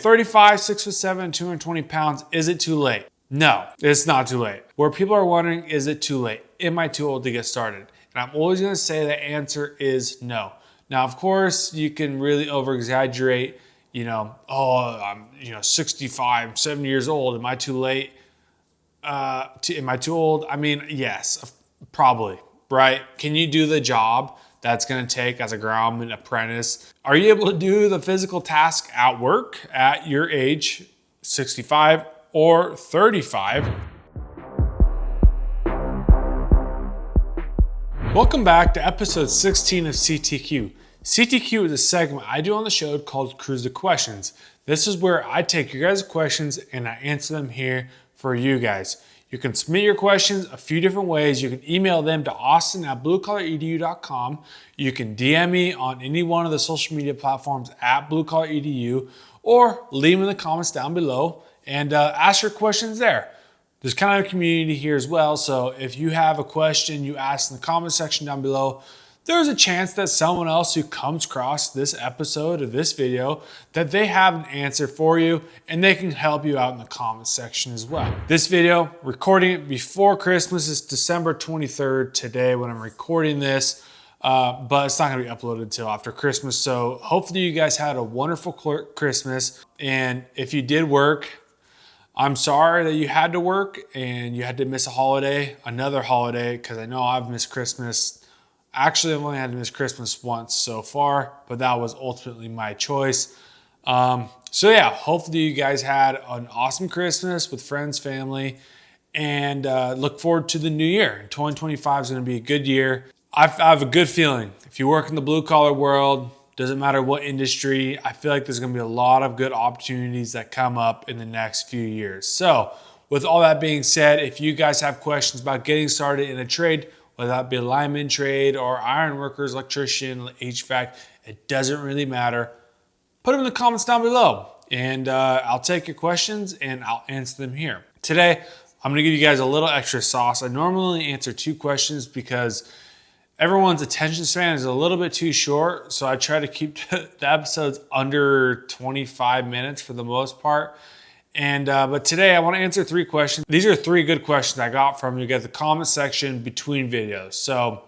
35, 6'7", 220 pounds, is it too late? No, it's not too late. Where people are wondering, is it too late? Am I too old to get started? And I'm always gonna say the answer is no. Now, of course, you can really over-exaggerate, oh, I'm 65, 70 years old. Am I too late? Am I too old? I mean, yes, probably, right? Can you do the job that's gonna take as a groundman apprentice? Are you able to do the physical task at work at your age, 65 or 35? Welcome back to episode 16 of CTQ. CTQ is a segment I do on the show called Cruise the Questions. This is where I take your guys' questions and I answer them here for you guys. You can submit your questions a few different ways. You can email them to austin@bluecollaredu.com. You can DM me on any one of the social media platforms at bluecollaredu, or leave them in the comments down below and ask your questions there. There's kind of a community here as well, so if you have a question you ask in the comment section down below, there's a chance that someone else who comes across this episode or this video, that they have an answer for you and they can help you out in the comment section as well. This video, recording it before Christmas, is December 23rd today when I'm recording this, but it's not gonna be uploaded until after Christmas. So hopefully you guys had a wonderful Christmas, and if you did work, I'm sorry that you had to work and you had to miss another holiday, because I know I've missed Christmas. Actually, I've only had to miss Christmas once so far, but that was ultimately my choice. So yeah, hopefully you guys had an awesome Christmas with friends, family, and look forward to the new year. 2025 is gonna be a good year. I have a good feeling. If you work in the blue collar world, doesn't matter what industry, I feel like there's gonna be a lot of good opportunities that come up in the next few years. So with all that being said, if you guys have questions about getting started in a trade, whether that be a lineman trade or iron workers, electrician, HVAC, it doesn't really matter. Put them in the comments down below and I'll take your questions and I'll answer them here. Today, I'm gonna give you guys a little extra sauce. I normally answer 2 questions because everyone's attention span is a little bit too short, so I try to keep the episodes under 25 minutes for the most part. And but today I want to answer 3 questions. These are 3 good questions I got from you guys in the comment section between videos. So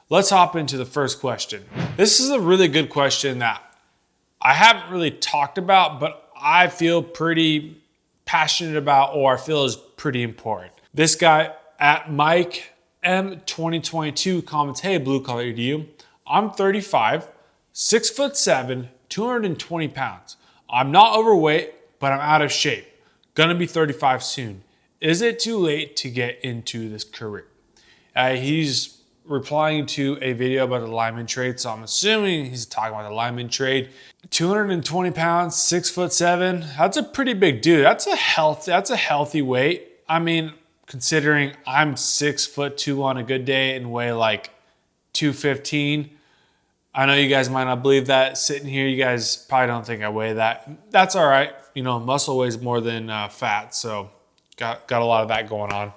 let's hop into the first question. This is a really good question that I haven't really talked about, but I feel pretty passionate about, or I feel is pretty important. This guy at Mike M2022 comments, "Hey, Blue Collar EDU, I'm 35, 6'7", 220 pounds. I'm not overweight, but I'm out of shape. Gonna be 35 soon. Is it too late to get into this career?" He's replying to a video about the lineman trade, so I'm assuming he's talking about the lineman trade. 220 pounds, 6'7", that's a pretty big dude. That's a healthy weight. I mean, considering I'm 6'2" on a good day and weigh like 215. I know you guys might not believe that. Sitting here, you guys probably don't think I weigh that. That's all right. Muscle weighs more than fat, so got a lot of that going on.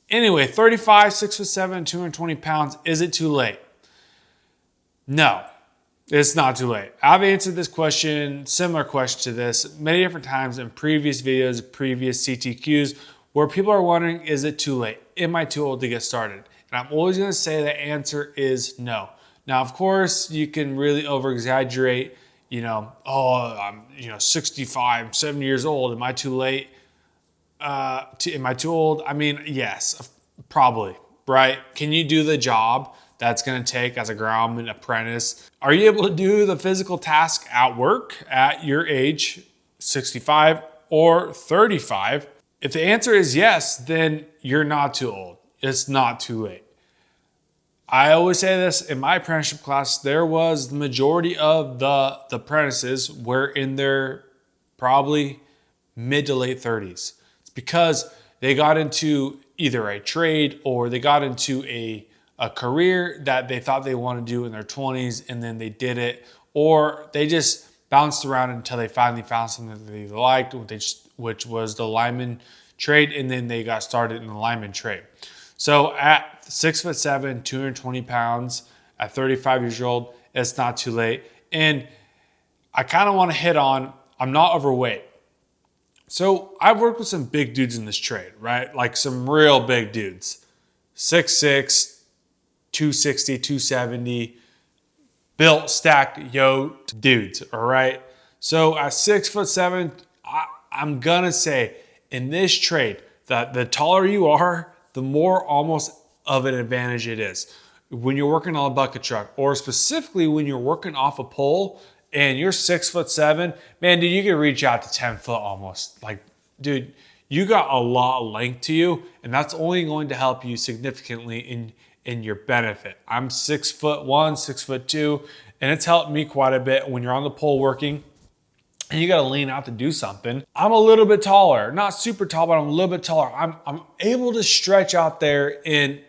Anyway, 35, 6'7", 220 pounds. Is it too late? No, it's not too late. I've answered this question, similar question to this, many different times in previous videos, previous CTQs, where people are wondering, is it too late? Am I too old to get started? And I'm always gonna say the answer is no. Now, of course, you can really over-exaggerate, oh, I'm 65, 70 years old. Am I too late? Am I too old? I mean, yes, probably, right? Can you do the job that's gonna take as a groundman apprentice? Are you able to do the physical task at work at your age, 65 or 35? If the answer is yes, then you're not too old. It's not too late. I always say this, in my apprenticeship class, there was the majority of the apprentices were in their probably mid to late 30s. It's because they got into either a trade or they got into a career that they thought they wanted to do in their 20s and then they did it, or they just bounced around until they finally found something that they liked, which was the lineman trade, and then they got started in the lineman trade. So at 6'7", 220 pounds, at 35 years old, it's not too late. And I kind of want to hit on, I'm not overweight. So I've worked with some big dudes in this trade, right? Like some real big dudes. 6'6", 260, 270, built, stacked, yoked dudes, all right? So at 6'7", I'm gonna say in this trade that the taller you are, the more almost of an advantage it is. When you're working on a bucket truck, or specifically when you're working off a pole and you're 6'7", man, dude, you can reach out to 10 foot almost. Like, dude, you got a lot of length to you, and that's only going to help you significantly in your benefit. I'm 6'1", 6'2", and it's helped me quite a bit when you're on the pole working and you got to lean out to do something. I'm a little bit taller, not super tall, but I'm a little bit taller. I'm able to stretch out there and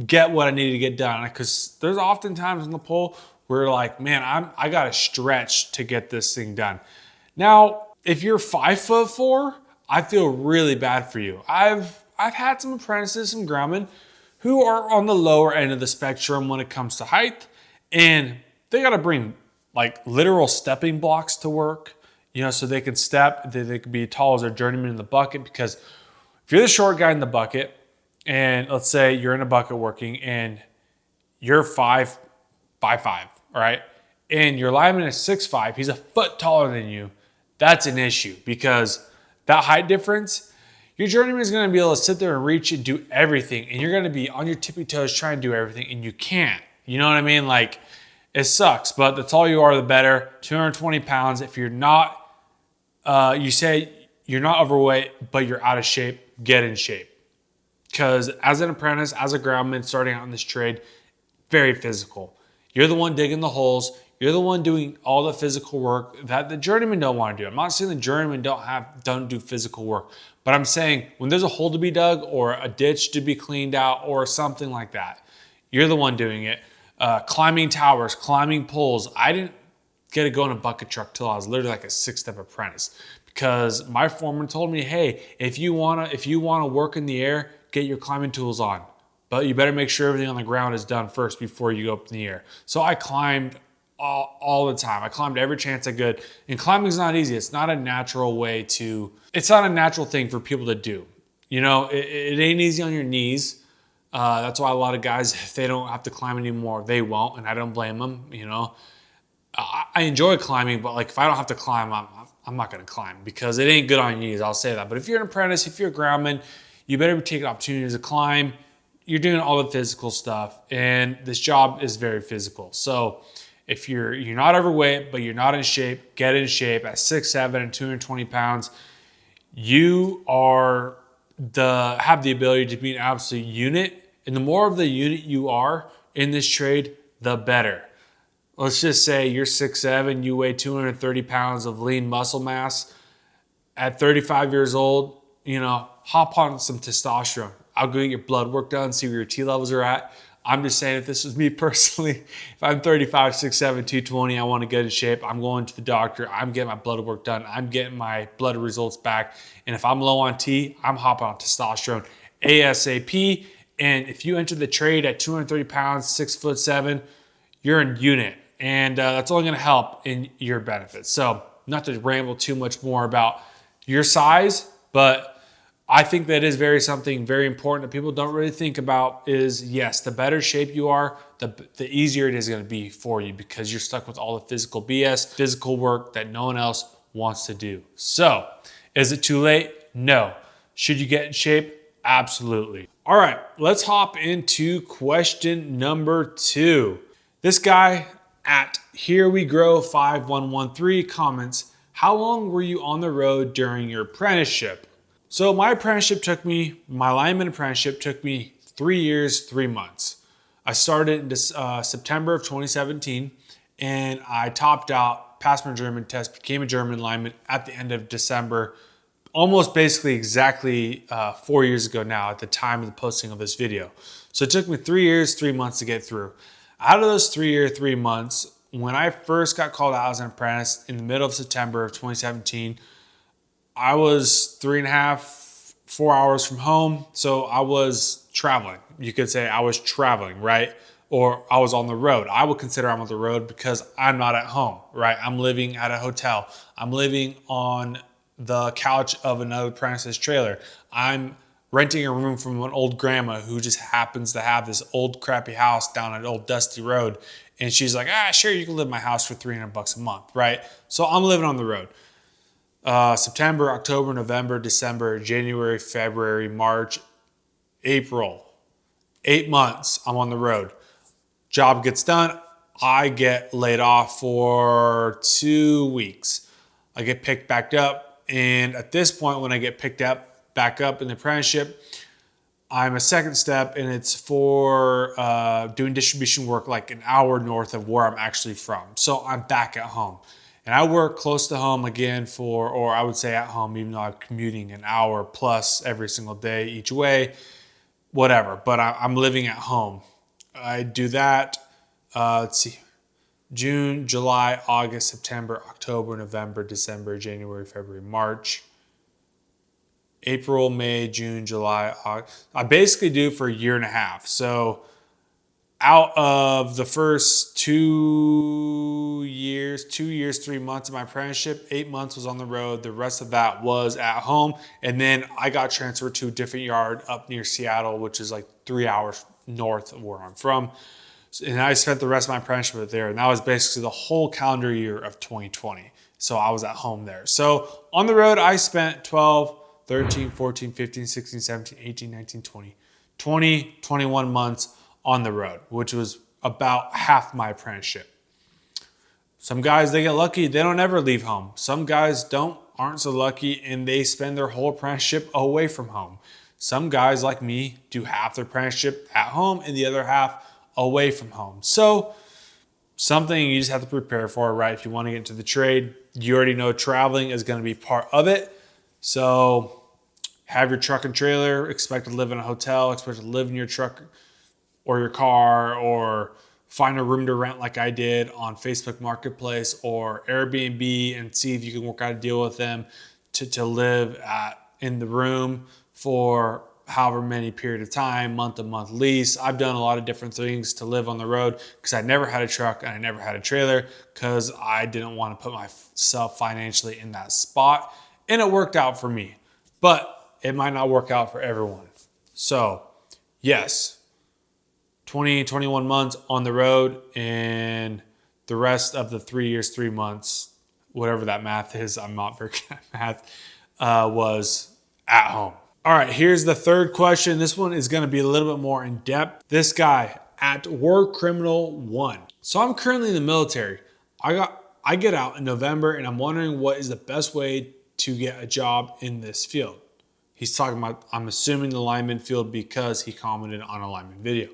get what I need to get done. Because there's often times on the pole where like, man, I got to stretch to get this thing done. Now, if you're 5'4", I feel really bad for you. I've had some apprentices, some groundmen who are on the lower end of the spectrum when it comes to height, and they got to bring like literal stepping blocks to work, so they can step, they can be tall as their journeyman in the bucket. Because if you're the short guy in the bucket, and let's say you're in a bucket working and you're 5'5", all right, and your lineman is 6'5", he's a foot taller than you, that's an issue. Because that height difference, your journeyman is going to be able to sit there and reach and do everything, and you're going to be on your tippy toes trying to do everything, and you can't. You know what I mean? Like, it sucks, but the taller you are, the better. 220 pounds. If you're not, you say you're not overweight, but you're out of shape, get in shape. Because as an apprentice, as a groundman starting out in this trade, very physical. You're the one digging the holes. You're the one doing all the physical work that the journeyman don't want to do. I'm not saying the journeyman don't do physical work, but I'm saying when there's a hole to be dug or a ditch to be cleaned out or something like that, you're the one doing it. Climbing towers, climbing poles. I didn't get to go in a bucket truck till I was literally like a 6-step apprentice, because my foreman told me, hey, if you wanna work in the air, get your climbing tools on, but you better make sure everything on the ground is done first before you go up in the air. So I climbed all the time. I climbed every chance I could, and climbing's not easy. It's not a natural it's not a natural thing for people to do. It ain't easy on your knees. That's why a lot of guys, if they don't have to climb anymore, they won't, and I don't blame them. I enjoy climbing, but like if I don't have to climb, I'm not gonna climb, because it ain't good on your knees. I'll say that. But if you're an apprentice, if you're a groundman, you better be taking opportunities to climb. You're doing all the physical stuff, and this job is very physical. So if you're not overweight, but you're not in shape, get in shape. At 6'7" and 220 pounds, you have the ability to be an absolute unit. And the more of the unit you are in this trade, the better. Let's just say you're 6'7", you weigh 230 pounds of lean muscle mass. At 35 years old, hop on some testosterone. I'll go get your blood work done, see where your T levels are at. I'm just saying, if this was me personally, if I'm 35, 6'7", 220, I want to get in shape, I'm going to the doctor, I'm getting my blood work done, I'm getting my blood results back. And if I'm low on T, I'm hopping on testosterone ASAP. And if you enter the trade at 230 pounds, 6'7", you're a unit. And that's only going to help in your benefits. So not to ramble too much more about your size, but I think that is something very important that people don't really think about is, yes, the better shape you are, the easier it is going to be for you, because you're stuck with all the physical BS, physical work that no one else wants to do. So is it too late? No. Should you get in shape? Absolutely. All right, let's hop into question number 2. This guy at Here We Grow 5113 comments, how long were you on the road during your apprenticeship? So my lineman apprenticeship took me 3 years, 3 months. I started in September of 2017, and I topped out, passed my German test, became a German lineman at the end of December, almost basically exactly 4 years ago now at the time of the posting of this video. So it took me 3 years, 3 months to get through. Out of those 3 months, when I first got called out as an apprentice in the middle of September of 2017, I was 3.5, 4 hours from home. So I was traveling. You could say I was traveling, right? or I was on the road. I would consider I'm on the road because I'm not at home, right? I'm living at a hotel. I'm living on the couch of another apprentice's trailer. I'm renting a room from an old grandma who just happens to have this old crappy house down an old dusty road. And she's like, sure, you can live in my house for $300 a month, right? So I'm living on the road. September, October, November, December, January, February, March, April. 8 months I'm on the road. Job gets done. I get laid off for 2 weeks. I get picked back up. And at this point, when I get picked up, back up in the apprenticeship, I'm a second step, and it's for doing distribution work like an hour north of where I'm actually from. So I'm back at home. And I work close to home again or I would say at home, even though I'm commuting an hour plus every single day each way, whatever. But I'm living at home. I do that, let's see, June, July, August, September, October, November, December, January, February, March, April, May, June, July, August. I basically do for a year and a half. So out of the first 2 years, 3 months of my apprenticeship, 8 months was on the road. The rest of that was at home. And then I got transferred to a different yard up near Seattle, which is like 3 hours north of where I'm from. And I spent the rest of my apprenticeship there. And that was basically the whole calendar year of 2020. So I was at home there. So on the road, I spent 12, 13, 14, 15, 16, 17, 18, 19, 20, 21 months on the road, which was about half my apprenticeship. Some guys, they get lucky. They don't ever leave home. Some guys aren't so lucky, and they spend their whole apprenticeship away from home. Some guys like me do half their apprenticeship at home and the other half away from home. So something you just have to prepare for, right? If you want to get into the trade, you already know traveling is going to be part of it. So have your truck and trailer, expect to live in a hotel, expect to live in your truck or your car, or find a room to rent like I did on Facebook Marketplace or Airbnb and see if you can work out a deal with them to live in the room for however many period of time, month-to-month lease. I've done a lot of different things to live on the road because I never had a truck and I never had a trailer because I didn't want to put myself financially in that spot. And it worked out for me, but it might not work out for everyone. So yes, 20, 21 months on the road, and the rest of the 3 years, 3 months, whatever that math is, I'm not very good at math, was at home. All right, here's the third question. This one is going to be a little bit more in depth. This guy at War Criminal 1. So I'm currently in the military. I get out in November, and I'm wondering what is the best way to get a job in this field. He's talking about, I'm assuming, the lineman field because he commented on a lineman video.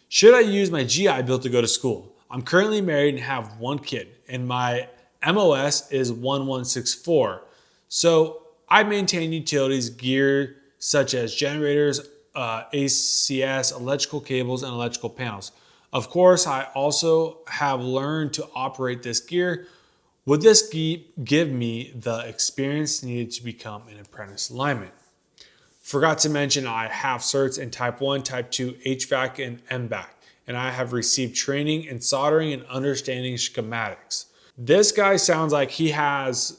Should I use my GI Bill to go to school? I'm currently married and have one kid, and my MOS is 1164. So I maintain utilities gear such as generators, ACS, electrical cables, and electrical panels. Of course, I also have learned to operate this gear. Would this give me the experience needed to become an apprentice lineman? Forgot to mention I have certs in Type 1, Type 2, HVAC, and MVAC, and I have received training in soldering and understanding schematics. This guy sounds like he has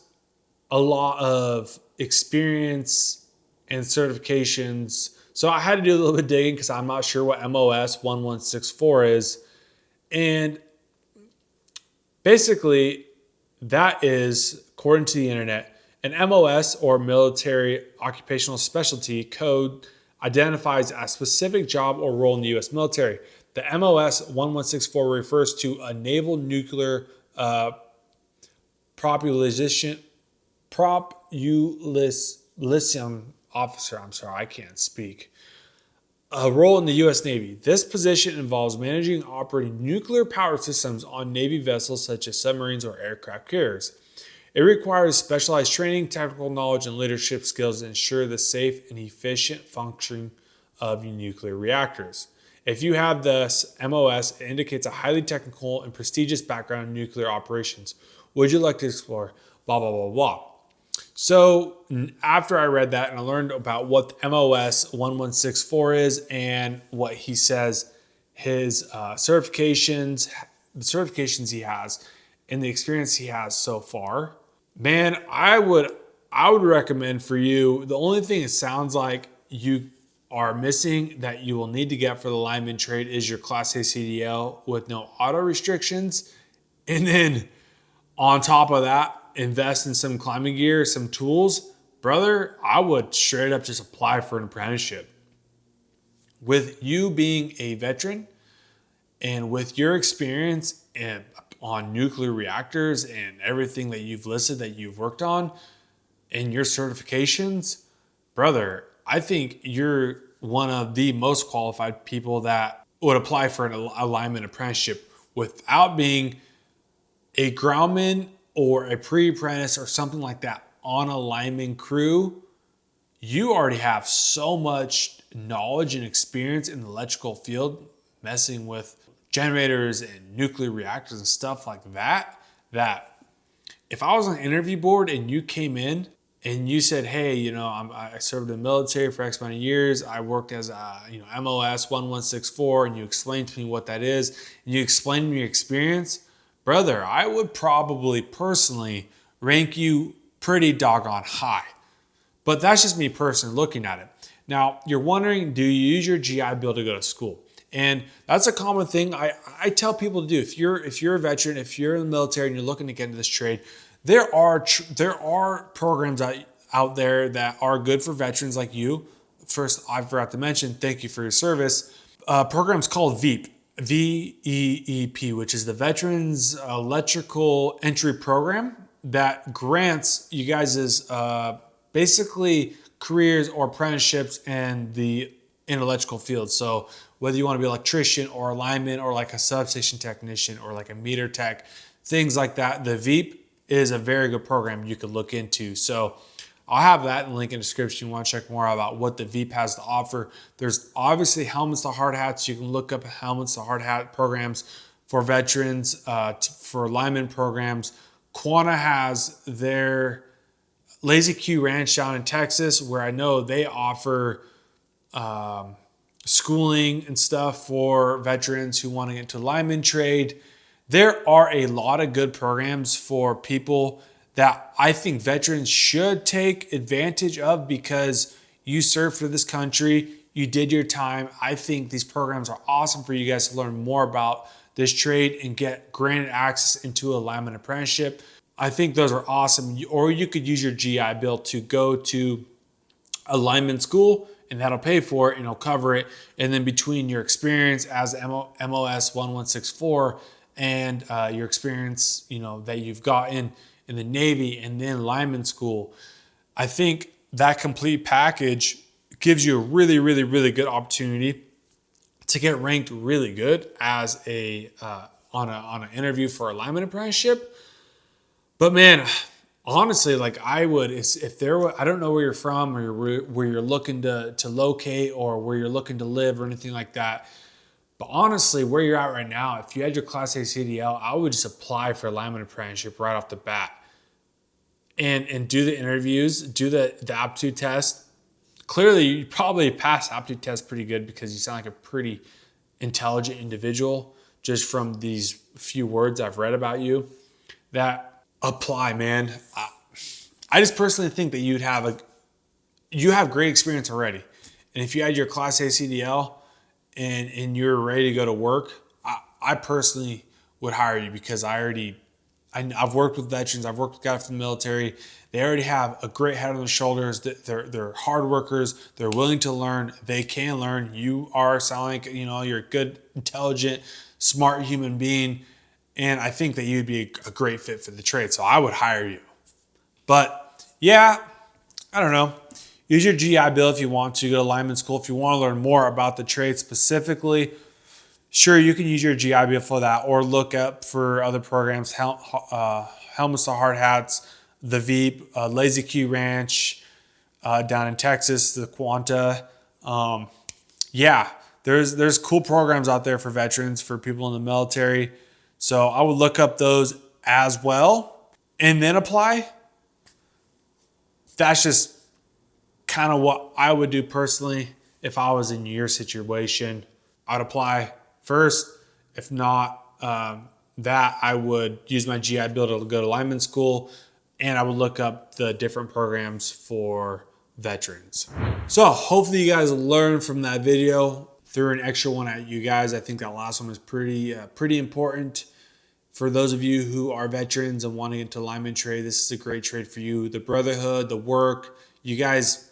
a lot of experience and certifications. So I had to do a little bit of digging because I'm not sure what MOS 1164 is. And basically, that is, according to the internet, an MOS, or Military Occupational Specialty code, identifies a specific job or role in the U.S. military. The MOS 1164 refers to a naval nuclear propulsion officer. I'm sorry, I can't speak. A role in the U.S. Navy. This position involves managing and operating nuclear power systems on Navy vessels such as submarines or aircraft carriers. It requires specialized training, technical knowledge, and leadership skills to ensure the safe and efficient functioning of nuclear reactors. If you have this MOS, it indicates a highly technical and prestigious background in nuclear operations. Would you like to explore? Blah, blah, blah, blah. So after I read that and I learned about what the MOS 1164 is and what he says his certifications, the certifications he has, and the experience he has so far, man, I would recommend for you. The only thing it sounds like you are missing that you will need to get for the lineman trade is your Class A CDL with no auto restrictions, and then on top of that, invest in some climbing gear, some tools. Brother, I would straight up just apply for an apprenticeship. With you being a veteran and with your experience on nuclear reactors and everything that you've listed that you've worked on and your certifications, brother, I think you're one of the most qualified people that would apply for a lineman apprenticeship without being a groundman or a pre-apprentice or something like that on a lineman crew. You already have so much knowledge and experience in the electrical field, messing with generators and nuclear reactors and stuff like that, that if I was on an interview board and you came in and you said, hey, I served in the military for X amount of years, I worked as a MOS 1164, and you explained to me what that is, and you explained to me your experience, brother, I would probably personally rank you pretty doggone high. But that's just me personally looking at it. Now, you're wondering, do you use your GI Bill to go to school? And that's a common thing I tell people to do. If you're a veteran, if you're in the military and you're looking to get into this trade, there are programs out there that are good for veterans like you. First, I forgot to mention, thank you for your service. Programs called VEEP, VEEP, which is the Veterans Electrical Entry Program that grants you guys' basically careers or apprenticeships in the electrical field. So whether you want to be an electrician or a lineman or like a substation technician or like a meter tech, things like that, the VEEP is a very good program you could look into. So I'll have that in the link in the description. You want to check more about what the VEEP has to offer. There's obviously helmets to hard hats. You can look up helmets to hard hat programs for veterans, for lineman programs. Quanta has their Lazy Q Ranch down in Texas, where I know they offer schooling and stuff for veterans who want to get into lineman trade. There are a lot of good programs for people that I think veterans should take advantage of because you served for this country, you did your time. I think these programs are awesome for you guys to learn more about this trade and get granted access into a lineman apprenticeship. I think those are awesome. Or you could use your GI Bill to go to a lineman school, and that'll pay for it and it'll cover it. And then between your experience as MOS 1164 and your experience, that you've gotten in the Navy and then lineman school, I think that complete package gives you a really, really, really good opportunity to get ranked really good as on an interview for a lineman apprenticeship. But man, honestly, like I would, if there were, I don't know where you're from or where you're looking to locate or where you're looking to live or anything like that. But honestly, where you're at right now, if you had your Class A CDL, I would just apply for a lineman apprenticeship right off the bat and do the interviews, do the aptitude test. Clearly, you probably passed the aptitude test pretty good because you sound like a pretty intelligent individual just from these few words I've read about you. That apply, man. I just personally think that you have great experience already. And if you had your Class A CDL and you're ready to go to work, I personally would hire you because I've worked with veterans. I've worked with guys from the military. They already have a great head on their shoulders. They're hard workers. They're willing to learn. They can learn. You sound like, you're a good, intelligent, smart human being. And I think that you'd be a great fit for the trade. So I would hire you. But yeah, I don't know. Use your GI Bill if you want to. Go to lineman school. If you want to learn more about the trade specifically, sure, you can use your GI Bill for that or look up for other programs, helmets to hard hats, the VEEP, Lazy Q Ranch down in Texas, the Quanta. There's cool programs out there for veterans, for people in the military. So I would look up those as well and then apply. That's just kind of what I would do personally if I was in your situation. I'd apply first. If not that, I would use my GI Bill to go to lineman school, and I would look up the different programs for veterans. So hopefully you guys learned from that video. Threw an extra one at you guys. I think that last one was pretty important. For those of you who are veterans and wanting into lineman trade, this is a great trade for you. The brotherhood, the work, you guys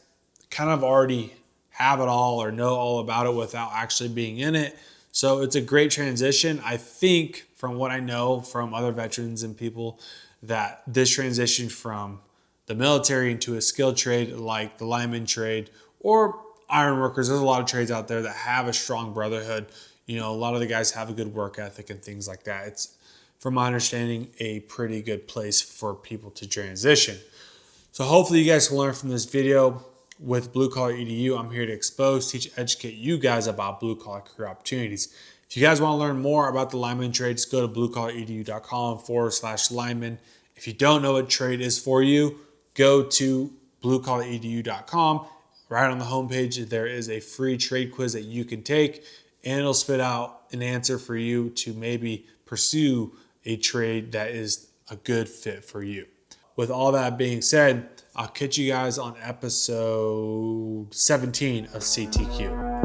kind of already have it all or know all about it without actually being in it. So it's a great transition. I think from what I know from other veterans and people that this transition from the military into a skilled trade like the lineman trade or iron workers, there's a lot of trades out there that have a strong brotherhood. You know, a lot of the guys have a good work ethic and things like that. It's, from my understanding, a pretty good place for people to transition. So hopefully you guys can learn from this video. With Blue Collar EDU, I'm here to expose, teach, educate you guys about blue collar career opportunities. If you guys want to learn more about the lineman trade, just go to bluecollaredu.com/lineman. If you don't know what trade is for you, go to bluecollaredu.com. Right on the homepage, there is a free trade quiz that you can take, and it'll spit out an answer for you to maybe pursue a trade that is a good fit for you. With all that being said, I'll catch you guys on episode 17 of CTQ.